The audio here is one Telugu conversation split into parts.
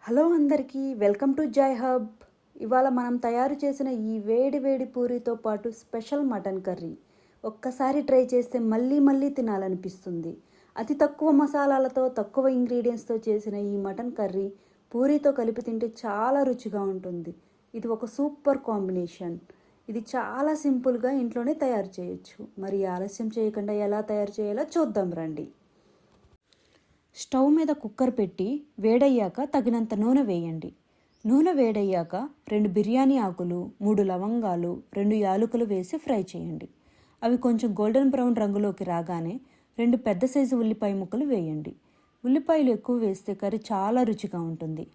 హలో అందరికీ, వెల్కమ్ టు జై హబ్. ఇవాళ మనం తయారు చేసిన ఈ వేడి వేడి పూరితో పాటు స్పెషల్ మటన్ కర్రీ ఒక్కసారి ట్రై చేస్తే మళ్ళీ మళ్ళీ తినాలనిపిస్తుంది. అతి తక్కువ మసాలాలతో తక్కువ ఇంగ్రీడియంట్స్తో చేసిన ఈ మటన్ కర్రీ పూరితో కలిపి తింటే చాలా రుచిగా ఉంటుంది. ఇది ఒక సూపర్ కాంబినేషన్. ఇది చాలా సింపుల్గా ఇంట్లోనే తయారు చేయొచ్చు. మరి ఆలస్యం చేయకుండా ఎలా తయారు చేయాలో చూద్దాం రండి. స్టవ్ మీద కుక్కర్ పెట్టి వేడయ్యాక తగినంత నూనె వేయండి. నూనె వేడయ్యాక 2 బిర్యానీ ఆకులు, 3 లవంగాలు, 2 యాలకులు వేసి ఫ్రై చేయండి. అవి కొంచెం గోల్డెన్ బ్రౌన్ రంగులోకి రాగానే 2 పెద్ద సైజు ఉల్లిపాయ ముక్కలు వేయండి. ఉల్లిపాయలు ఎక్కువ వేస్తే కర్రీ చాలా రుచిగా ఉంటుంది.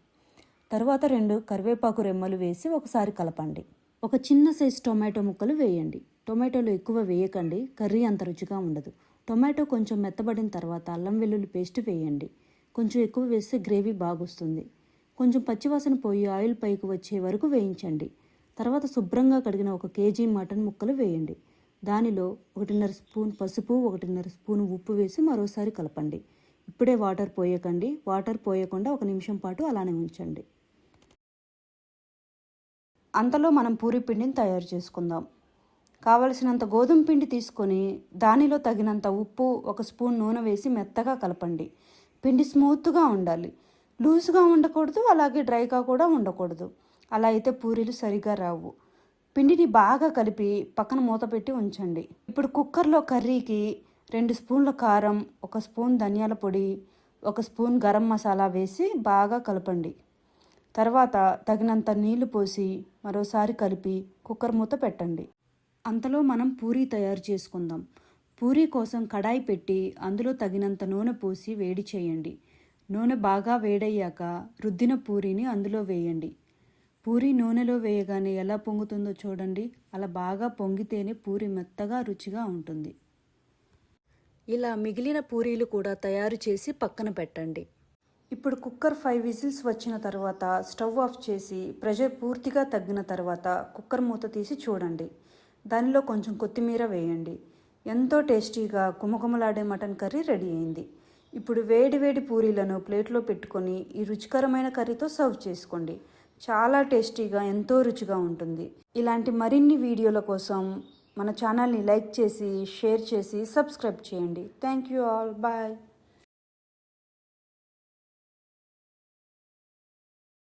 తర్వాత 2 కరివేపాకు రెమ్మలు వేసి ఒకసారి కలపండి. ఒక చిన్న సైజు టొమాటో ముక్కలు వేయండి. టొమాటోలు ఎక్కువ వేయకండి, కర్రీ అంత రుచిగా ఉండదు. టొమాటో కొంచెం మెత్తబడిన తర్వాత అల్లం వెల్లుల్లి పేస్ట్ వేయండి. కొంచెం ఎక్కువ వేస్తే గ్రేవీ బాగొస్తుంది. కొంచెం పచ్చివాసన పోయి ఆయిల్ పైకి వచ్చే వరకు వేయించండి. తర్వాత శుభ్రంగా కడిగిన 1 కేజీ మటన్ ముక్కలు వేయండి. దానిలో 1.5 స్పూన్ పసుపు, 1.5 స్పూన్ ఉప్పు వేసి మరోసారి కలపండి. ఇప్పుడే వాటర్ పోయకండి. వాటర్ పోయకుండా 1 నిమిషం పాటు అలానే ఉంచండి. అంతలో మనం పూరి పిండిని తయారు చేసుకుందాం. కావలసినంత గోధుమ పిండి తీసుకొని దానిలో తగినంత ఉప్పు, 1 స్పూన్ నూనె వేసి మెత్తగా కలపండి. పిండి స్మూత్గా ఉండాలి. లూజ్గా ఉండకూడదు, అలాగే డ్రైగా కూడా ఉండకూడదు. అలా అయితే పూరీలు సరిగా రావు. పిండిని బాగా కలిపి పక్కన మూత పెట్టి ఉంచండి. ఇప్పుడు కుక్కర్లో కర్రీకి 2 స్పూన్ల కారం, 1 స్పూన్ ధనియాల పొడి, 1 స్పూన్ గరం మసాలా వేసి బాగా కలపండి. తర్వాత తగినంత నీళ్లు పోసి మరోసారి కలిపి కుక్కర్ మూత పెట్టండి. అంతలో మనం పూరీ తయారు చేసుకుందాం. పూరీ కోసం కడాయి పెట్టి అందులో తగినంత నూనె పోసి వేడి చేయండి. నూనె బాగా వేడయ్యాక రుద్దిన పూరీని అందులో వేయండి. పూరీ నూనెలో వేయగానే ఎలా పొంగుతుందో చూడండి. అలా బాగా పొంగితేనే పూరీ మెత్తగా రుచిగా ఉంటుంది. ఇలా మిగిలిన పూరీలు కూడా తయారు చేసి పక్కన పెట్టండి. ఇప్పుడు కుక్కర్ 5 విజిల్స్ వచ్చిన తర్వాత స్టవ్ ఆఫ్ చేసి ప్రెషర్ పూర్తిగా తగ్గిన తర్వాత కుక్కర్ మూత తీసి చూడండి. దానిలో కొంచెం కొత్తిమీర వేయండి. ఎంతో టేస్టీగా గుమగుమలాడే మటన్ కర్రీ రెడీ అయింది. ఇప్పుడు వేడి వేడి పూరీలను ప్లేట్లో పెట్టుకొని ఈ రుచికరమైన కర్రీతో సర్వ్ చేసుకోండి. చాలా టేస్టీగా, ఎంతో రుచిగా ఉంటుంది. ఇలాంటి మరిన్ని వీడియోల కోసం మన ఛానల్ని లైక్ చేసి, షేర్ చేసి, సబ్స్క్రైబ్ చేయండి. Thank you all. బాయ్.